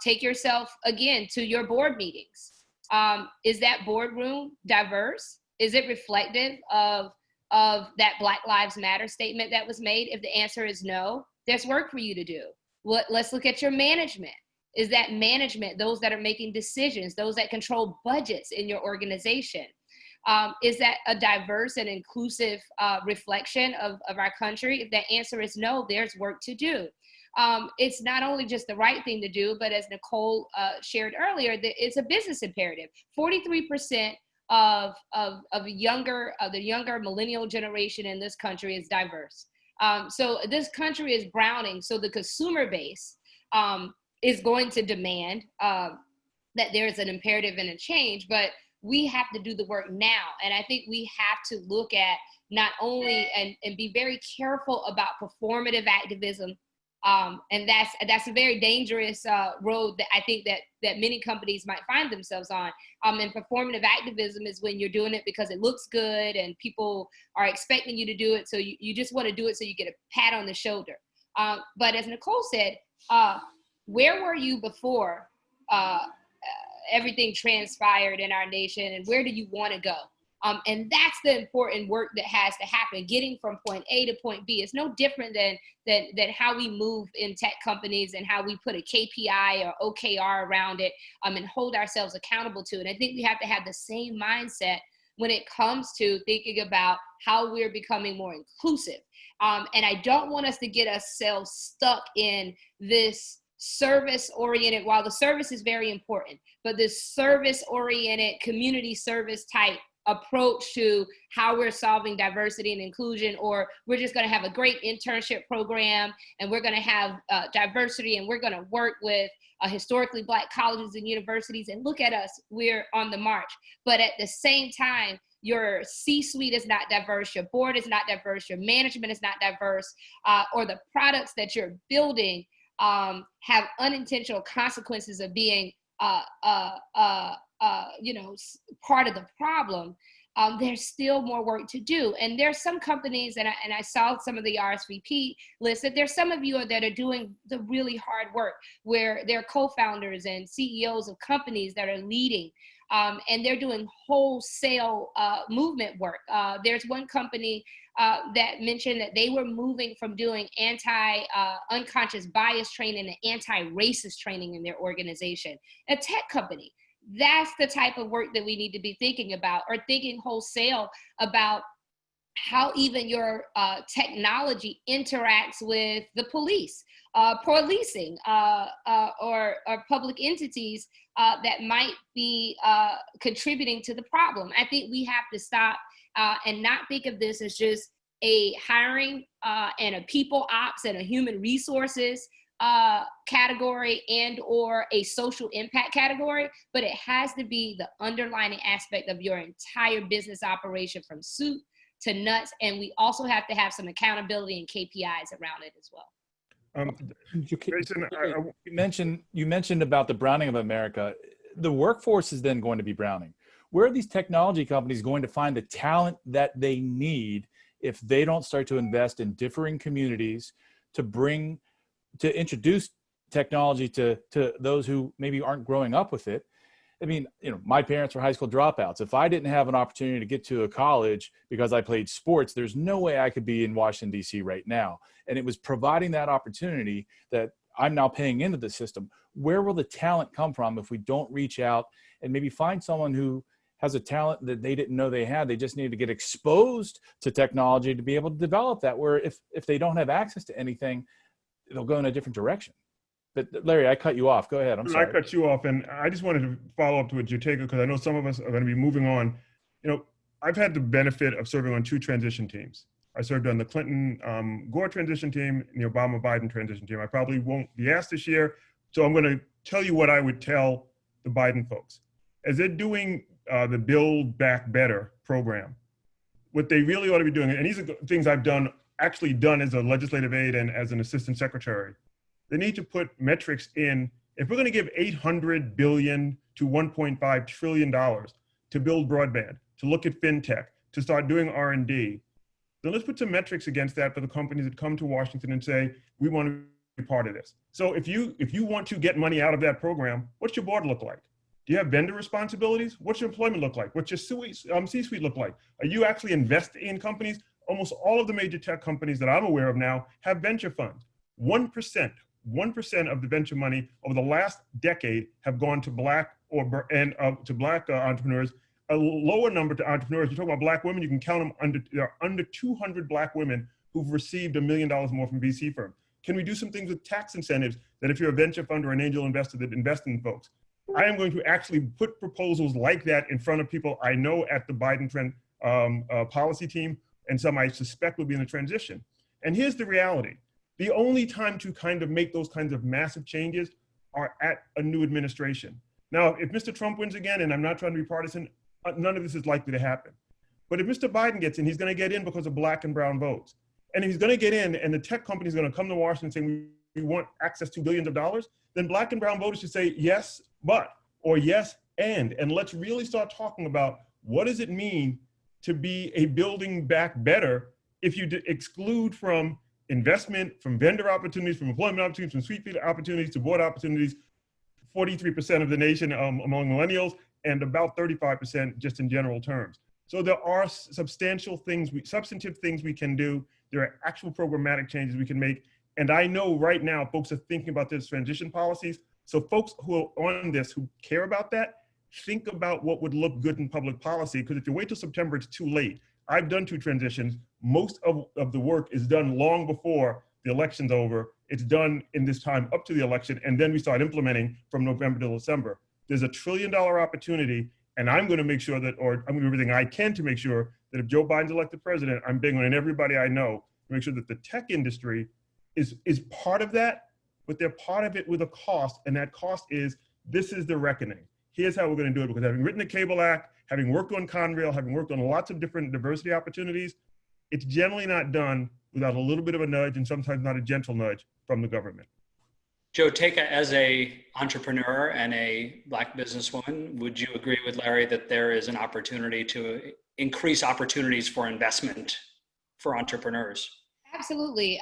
Take yourself again to your board meetings. Is that boardroom diverse? Is it reflective of that Black Lives Matter statement that was made? If the answer is no, there's work for you to do. Let's look at your management. Is that management, those that are making decisions, those that control budgets in your organization? Is that a diverse and inclusive reflection of our country? If that answer is no, there's work to do. It's not only just the right thing to do, but as Nicole shared earlier, it's a business imperative. 43% of the younger millennial generation in this country is diverse. So this country is browning. So the consumer base is going to demand that there's an imperative and a change, but we have to do the work now. And I think we have to look at not only and be very careful about performative activism. And that's a very dangerous road that I think that many companies might find themselves on. And performative activism is when you're doing it because it looks good and people are expecting you to do it. So you just want to do it so you get a pat on the shoulder. But as Nicole said, where were you before everything transpired in our nation, and where do you want to go? And that's the important work that has to happen. Getting from point A to point B is no different than how we move in tech companies and how we put a KPI or OKR around it and hold ourselves accountable to it. I think we have to have the same mindset when it comes to thinking about how we're becoming more inclusive. And I don't want us to get ourselves stuck in this service-oriented, while the service is very important, but this service-oriented community service type approach to how we're solving diversity and inclusion, or we're just going to have a great internship program and we're going to have diversity and we're going to work with historically Black colleges and universities, and look at us, we're on the march. But at the same time, your C-suite is not diverse, your board is not diverse, your management is not diverse, or the products that you're building have unintentional consequences of being part of the problem. There's still more work to do. And there's some companies, and I saw some of the RSVP listed, there's some of you that are doing the really hard work where they're co-founders and CEOs of companies that are leading, and they're doing wholesale movement work. There's one company that mentioned that they were moving from doing unconscious bias training to anti-racist training in their organization. A tech company. That's the type of work that we need to be thinking about, or thinking wholesale about how even your technology interacts with the police, policing, or public entities that might be contributing to the problem. I think we have to stop and not think of this as just a hiring and a people ops and a human resources category and or a social impact category, but it has to be the underlying aspect of your entire business operation from soup to nuts. And we also have to have some accountability and KPIs around it as well. Jason, you mentioned about the browning of America. The workforce is then going to be browning. Where are these technology companies going to find the talent that they need if they don't start to invest in differing communities to introduce technology to those who maybe aren't growing up with it? I mean, my parents were high school dropouts. If I didn't have an opportunity to get to a college because I played sports, there's no way I could be in Washington, D.C. right now. And it was providing that opportunity that I'm now paying into the system. Where will the talent come from if we don't reach out and maybe find someone who has a talent that they didn't know they had? They just need to get exposed to technology to be able to develop that, where if they don't have access to anything, they'll go in a different direction. But Larry, I cut you off. Go ahead. I'm sorry. I cut you off, and I just wanted to follow up to what Joteka, because I know some of us are going to be moving on. I've had the benefit of serving on 2 transition teams. I served on the Clinton Gore transition team and the Obama Biden transition team. I probably won't be asked this year, so I'm going to tell you what I would tell the Biden folks. As they're doing the Build Back Better program, what they really ought to be doing, and these are things I've actually done as a legislative aide and as an assistant secretary, they need to put metrics in. If we're going to give $800 billion to $1.5 trillion to build broadband, to look at fintech, to start doing R&D, then let's put some metrics against that for the companies that come to Washington and say, we want to be part of this. So if you want to get money out of that program, what's your board look like? Do you have vendor responsibilities? What's your employment look like? What's your C-suite look like? Are you actually investing in companies? Almost all of the major tech companies that I'm aware of now have venture funds. 1% of the venture money over the last decade have gone to Black entrepreneurs. A lower number to entrepreneurs. You talk about Black women, you can count them there are under 200 Black women who've received $1 million more from VC firms. Can we do some things with tax incentives that if you're a venture fund or an angel investor that invest in folks? I am going to actually put proposals like that in front of people I know at the Biden policy team, and some I suspect will be in the transition. And here's the reality. The only time to kind of make those kinds of massive changes are at a new administration. Now, if Mr. Trump wins again, and I'm not trying to be partisan, none of this is likely to happen. But if Mr. Biden gets in, he's going to get in because of Black and brown votes. And if he's going to get in and the tech company is going to come to Washington saying we want access to billions of dollars, then Black and brown voters should say yes, but, or yes, and let's really start talking about what does it mean to be a building back better if you exclude from investment, from vendor opportunities, from employment opportunities, from C-suite opportunities to board opportunities, 43% of the nation among millennials, and about 35% just in general terms. So there are substantive things we can do. There are actual programmatic changes we can make. And I know right now folks are thinking about this transition policies. So folks who are on this, who care about that, think about what would look good in public policy, because if you wait till September, it's too late. I've done 2 transitions. Most of the work is done long before the election's over. It's done in this time up to the election, and then we start implementing from November to December. There's a $1 trillion opportunity, and I'm going to make sure that, or I'm going to do everything I can to make sure that if Joe Biden's elected president, I'm big on everybody I know to make sure that the tech industry is part of that, but they're part of it with a cost, and that cost is, this is the reckoning. Here's how we're going to do it, because having written the Cable Act, having worked on Conrail, having worked on lots of different diversity opportunities, it's generally not done without a little bit of a nudge, and sometimes not a gentle nudge, from the government. Jyotika, as a entrepreneur and a Black businesswoman, would you agree with Larry that there is an opportunity to increase opportunities for investment for entrepreneurs? Absolutely.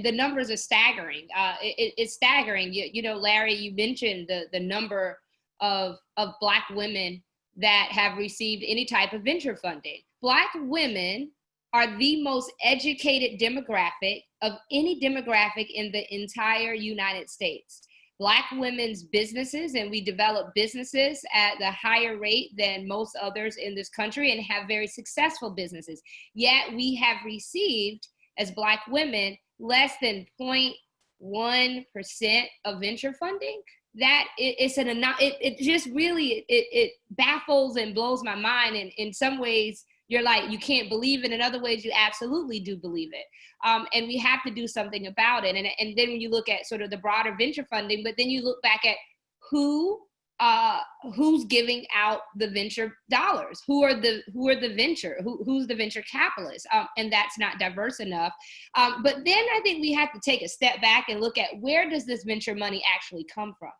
The numbers are staggering. It's staggering. You know, Larry, you mentioned the number of Black women that have received any type of venture funding. Black women are the most educated demographic of any demographic in the entire United States. Black women's businesses, and we develop businesses at a higher rate than most others in this country and have very successful businesses. Yet we have received, as Black women, less than 0.1% of venture funding. That it just really, it baffles and blows my mind. And in some ways, you're like, you can't believe it. In other ways, you absolutely do believe it. And we have to do something about it. And then when you look at sort of the broader venture funding, but then you look back at who's giving out the venture dollars, who's the venture capitalists, and that's not diverse enough. But then I think we have to take a step back and look at, where does this venture money actually come from?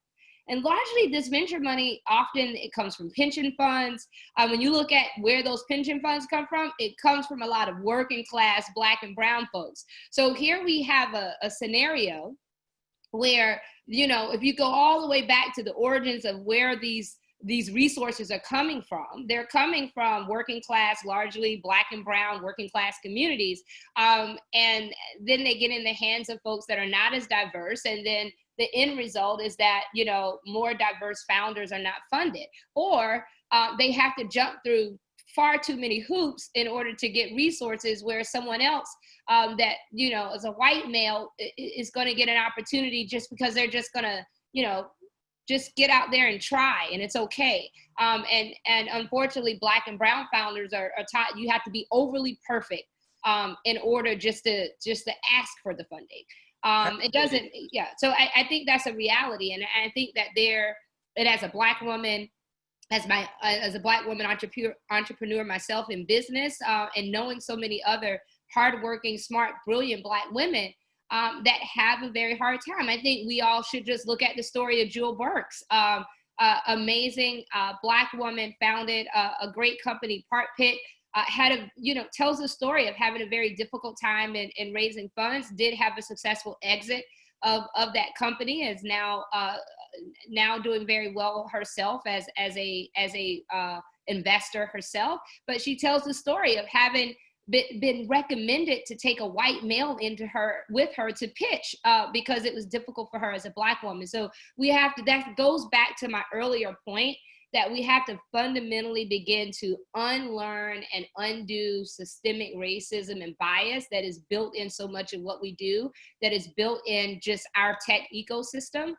And largely this venture money, often it comes from pension funds. When you look at where those pension funds come from, it comes from a lot of working class Black and brown folks. So here we have a scenario where, you know, if you go all the way back to the origins of where these resources are coming from, they're coming from working class, largely Black and brown working class communities. And then they get in the hands of folks that are not as diverse. And then the end result is that, you know, more diverse founders are not funded, or they have to jump through far too many hoops in order to get resources, where someone else that, you know, as a white male is going to get an opportunity just because they're just going to, you know, just get out there and try, and it's okay. And unfortunately, Black and brown founders are taught you have to be overly perfect in order just to ask for the funding. It doesn't, yeah. So I think that's a reality, and I think that as a Black woman, as a Black woman entrepreneur myself in business, and knowing so many other hardworking, smart, brilliant Black women that have a very hard time. I think we all should just look at the story of Jewel Burks, amazing Black woman, founded a great company, Part Pit. Tells the story of having a very difficult time in raising funds, did have a successful exit of that company, is now doing very well herself as a investor herself. But she tells the story of having been recommended to take a white male with her to pitch because it was difficult for her as a Black woman. So that goes back to my earlier point, that we have to fundamentally begin to unlearn and undo systemic racism and bias that is built in so much of what we do, that is built in just our tech ecosystem.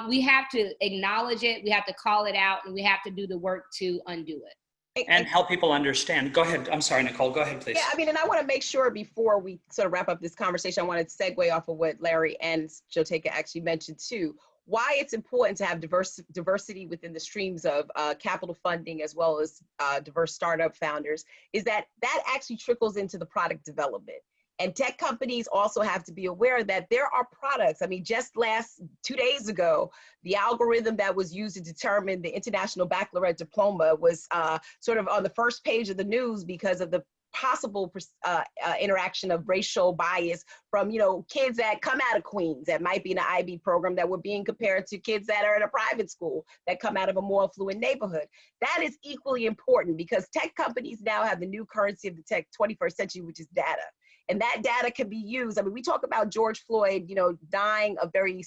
We have to acknowledge it, we have to call it out, and we have to do the work to undo it. And help people understand. Go ahead. I'm sorry, Nicole. Go ahead, please. Yeah, I mean, and I want to make sure before we sort of wrap up this conversation, I want to segue off of what Larry and Joteka actually mentioned too. Why it's important to have diversity within the streams of capital funding, as well as diverse startup founders, is that actually trickles into the product development. And tech companies also have to be aware that there are products. I mean, just 2 days ago, the algorithm that was used to determine the International Baccalaureate diploma was sort of on the first page of the news because of the possible interaction of racial bias from, kids that come out of Queens that might be in an IB program that were being compared to kids that are in a private school that come out of a more affluent neighborhood. That is equally important because tech companies now have the new currency of the 21st century, which is data. And that data can be used. I mean, we talk about George Floyd, dying a very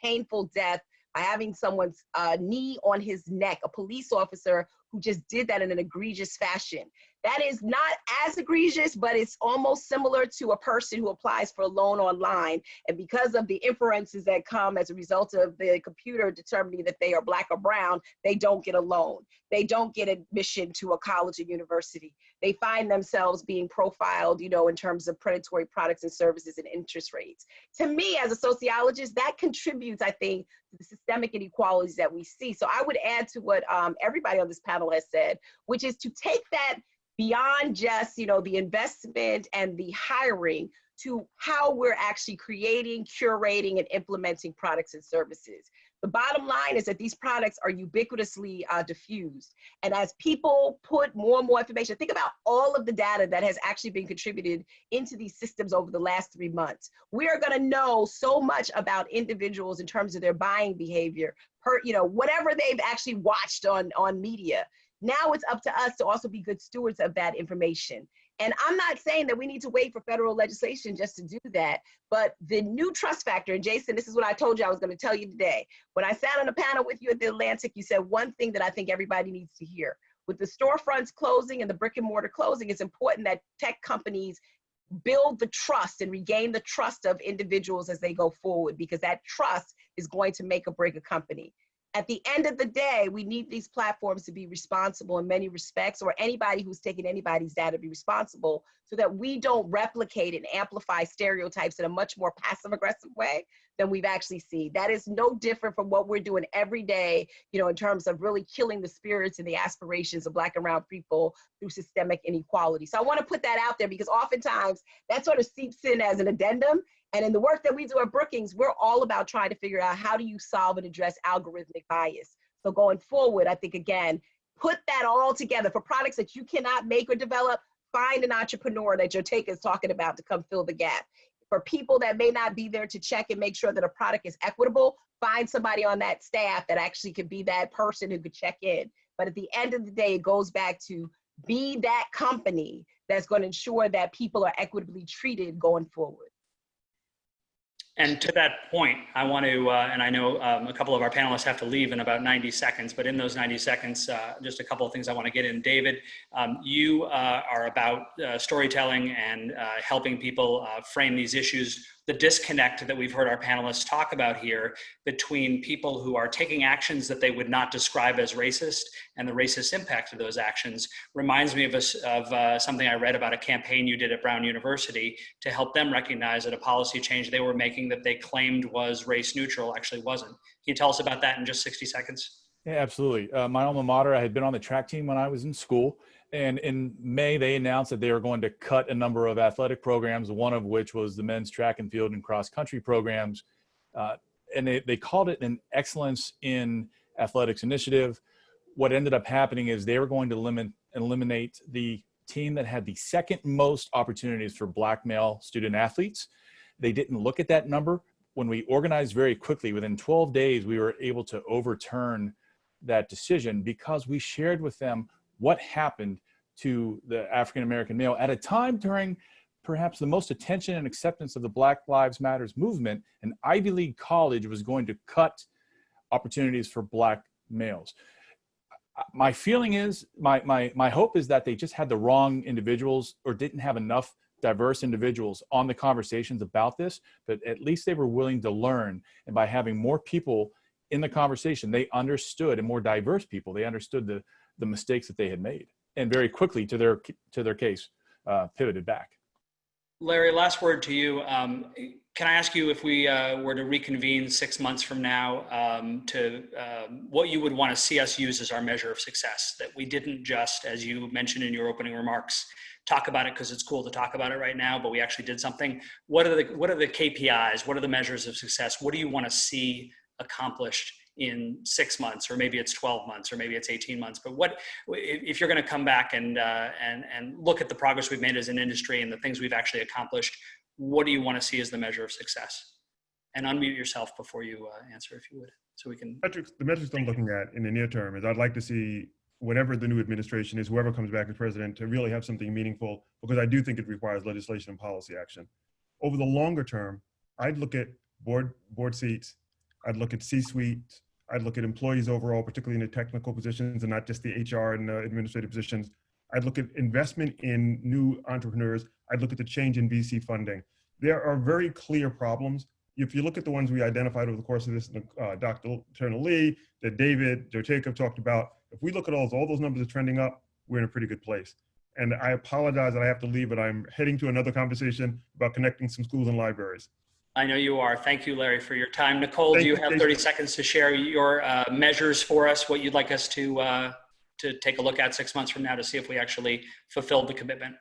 painful death by having someone's knee on his neck, a police officer who just did that in an egregious fashion. That is not as egregious, but it's almost similar to a person who applies for a loan online. And because of the inferences that come as a result of the computer determining that they are Black or brown, they don't get a loan. They don't get admission to a college or university. They find themselves being profiled, in terms of predatory products and services and interest rates. To me, as a sociologist, that contributes, I think, to the systemic inequalities that we see. So I would add to what everybody on this panel has said, which is to take that beyond just, the investment and the hiring to how we're actually creating, curating, and implementing products and services. The bottom line is that these products are ubiquitously diffused. And as people put more and more information, think about all of the data that has actually been contributed into these systems over the last 3 months. We are gonna know so much about individuals in terms of their buying behavior, whatever they've actually watched on media. Now it's up to us to also be good stewards of that information. And I'm not saying that we need to wait for federal legislation just to do that, but the new trust factor, and Jason, this is what I told you I was going to tell you today. When I sat on a panel with you at the Atlantic, you said one thing that I think everybody needs to hear. With the storefronts closing and the brick and mortar closing, it's important that tech companies build the trust and regain the trust of individuals as they go forward, because that trust is going to make or break a company. At the end of the day, we need these platforms to be responsible in many respects, or anybody who's taking anybody's data be responsible, so that we don't replicate and amplify stereotypes in a much more passive aggressive way than we've actually seen. That is no different from what we're doing every day, in terms of really killing the spirits and the aspirations of Black and brown people through systemic inequality. So I want to put that out there because oftentimes that sort of seeps in as an addendum. And in the work that we do at Brookings, we're all about trying to figure out how do you solve and address algorithmic bias. So going forward, I think, again, put that all together. For products that you cannot make or develop, find an entrepreneur that Joteka is talking about to come fill the gap. For people that may not be there to check and make sure that a product is equitable, find somebody on that staff that actually could be that person who could check in. But at the end of the day, it goes back to be that company that's going to ensure that people are equitably treated going forward. And to that point, I want to, and I know a couple of our panelists have to leave in about 90 seconds, but in those 90 seconds, just a couple of things I want to get in. David, you are about storytelling and helping people frame these issues. the disconnect that we've heard our panelists talk about here between people who are taking actions that they would not describe as racist and the racist impact of those actions reminds me of something I read about a campaign you did at Brown University to help them recognize that a policy change they were making that they claimed was race neutral actually wasn't. Can you tell us about that in just 60 seconds? Yeah, absolutely. My alma mater, I had been on the track team when I was in school. And in May, they announced that they were going to cut a number of athletic programs, one of which was the men's track and field and cross country programs. And they called it an excellence in athletics initiative. What ended up happening is they were going to eliminate the team that had the second most opportunities for Black male student athletes. They didn't look at that number. When we organized very quickly, within 12 days, we were able to overturn that decision because we shared with them what happened to the African-American male at a time during perhaps the most attention and acceptance of the Black Lives Matters movement. An Ivy League college was going to cut opportunities for Black males. My feeling is, my hope is that they just had the wrong individuals or didn't have enough diverse individuals on the conversations about this, but at least they were willing to learn. And by having more people in the conversation, they understood, and more diverse people, they understood the mistakes that they had made, and very quickly to their case pivoted back. Larry, last word to you. Can I ask you if we were to reconvene 6 months from now what you would want to see us use as our measure of success? That we didn't just, as you mentioned in your opening remarks, talk about it because it's cool to talk about it right now, but we actually did something. What are the KPIs? What are the measures of success? What do you want to see accomplished in 6 months, or maybe it's 12 months, or maybe it's 18 months? But what, if you're going to come back and look at the progress we've made as an industry and the things we've actually accomplished, what do you want to see as the measure of success? And unmute yourself before you answer, if you would, so we can. The metrics I'm looking at in the near term is I'd like to see whatever the new administration is, whoever comes back as president, to really have something meaningful, because I do think it requires legislation and policy action. Over the longer term, I'd look at board seats, I'd look at C-suite, I'd look at employees overall, particularly in the technical positions and not just the HR and administrative positions. I'd look at investment in new entrepreneurs. I'd look at the change in VC funding. There are very clear problems. If you look at the ones we identified over the course of this, Dr. Turner Lee, that David, Joe Jacob talked about, if we look at all those numbers are trending up, we're in a pretty good place. And I apologize that I have to leave, but I'm heading to another conversation about connecting some schools and libraries. I know you are. Thank you, Larry, for your time. Nicole, do you have 30 seconds to share your measures for us, what you'd like us to take a look at 6 months from now to see if we actually fulfilled the commitment?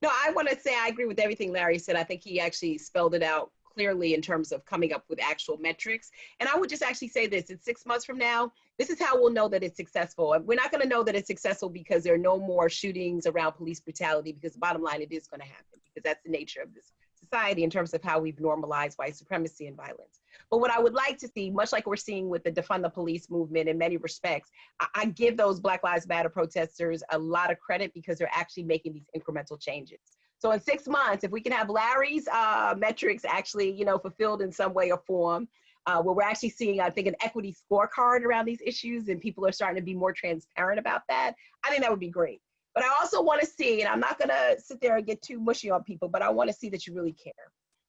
No, I want to say I agree with everything Larry said. I think he actually spelled it out clearly in terms of coming up with actual metrics. And I would just actually say this, in 6 months from now, this is how we'll know that it's successful. And we're not going to know that it's successful because there are no more shootings around police brutality, because the bottom line, it is going to happen, because that's the nature of this society in terms of how we've normalized white supremacy and violence. But what I would like to see, much like we're seeing with the Defund the Police movement in many respects, I give those Black Lives Matter protesters a lot of credit because they're actually making these incremental changes. So in 6 months, if we can have Larry's metrics actually, fulfilled in some way or form, where we're actually seeing, I think, an equity scorecard around these issues and people are starting to be more transparent about that, I think that would be great. But I also want to see, and I'm not going to sit there and get too mushy on people, but I want to see that you really care.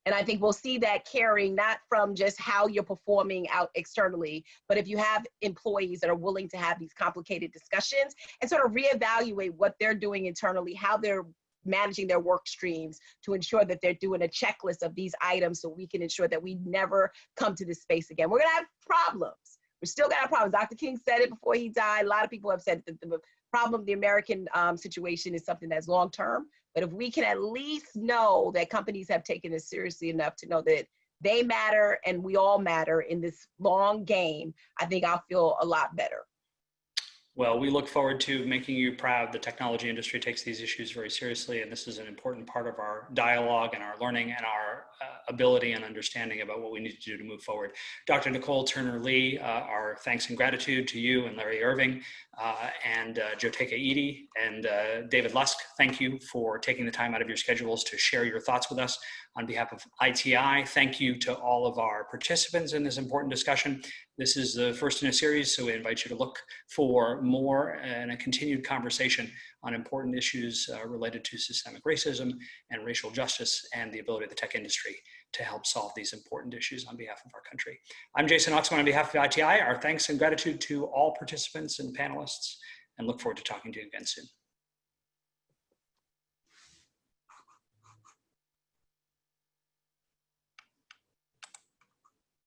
And I think we'll see that caring not from just how you're performing out externally, but if you have employees that are willing to have these complicated discussions and sort of reevaluate what they're doing internally, how they're managing their work streams to ensure that they're doing a checklist of these items so we can ensure that we never come to this space again. We're going to have problems. We're still going to have problems. Dr. King said it before he died. A lot of people have said that the problem, the American situation is something that's long-term. But if we can at least know that companies have taken this seriously enough to know that they matter and we all matter in this long game, I think I'll feel a lot better. Well, we look forward to making you proud. The technology industry takes these issues very seriously, and this is an important part of our dialogue and our learning and our ability and understanding about what we need to do to move forward. Dr. Nicole Turner Lee, our thanks and gratitude to you and Larry Irving and Joteka Edie and David Lusk. Thank you for taking the time out of your schedules to share your thoughts with us. On behalf of ITI, thank you to all of our participants in this important discussion. This is the first in a series, so we invite you to look for more and a continued conversation on important issues related to systemic racism and racial justice and the ability of the tech industry to help solve these important issues on behalf of our country. I'm Jason Oxman on behalf of ITI. Our thanks and gratitude to all participants and panelists, and look forward to talking to you again soon.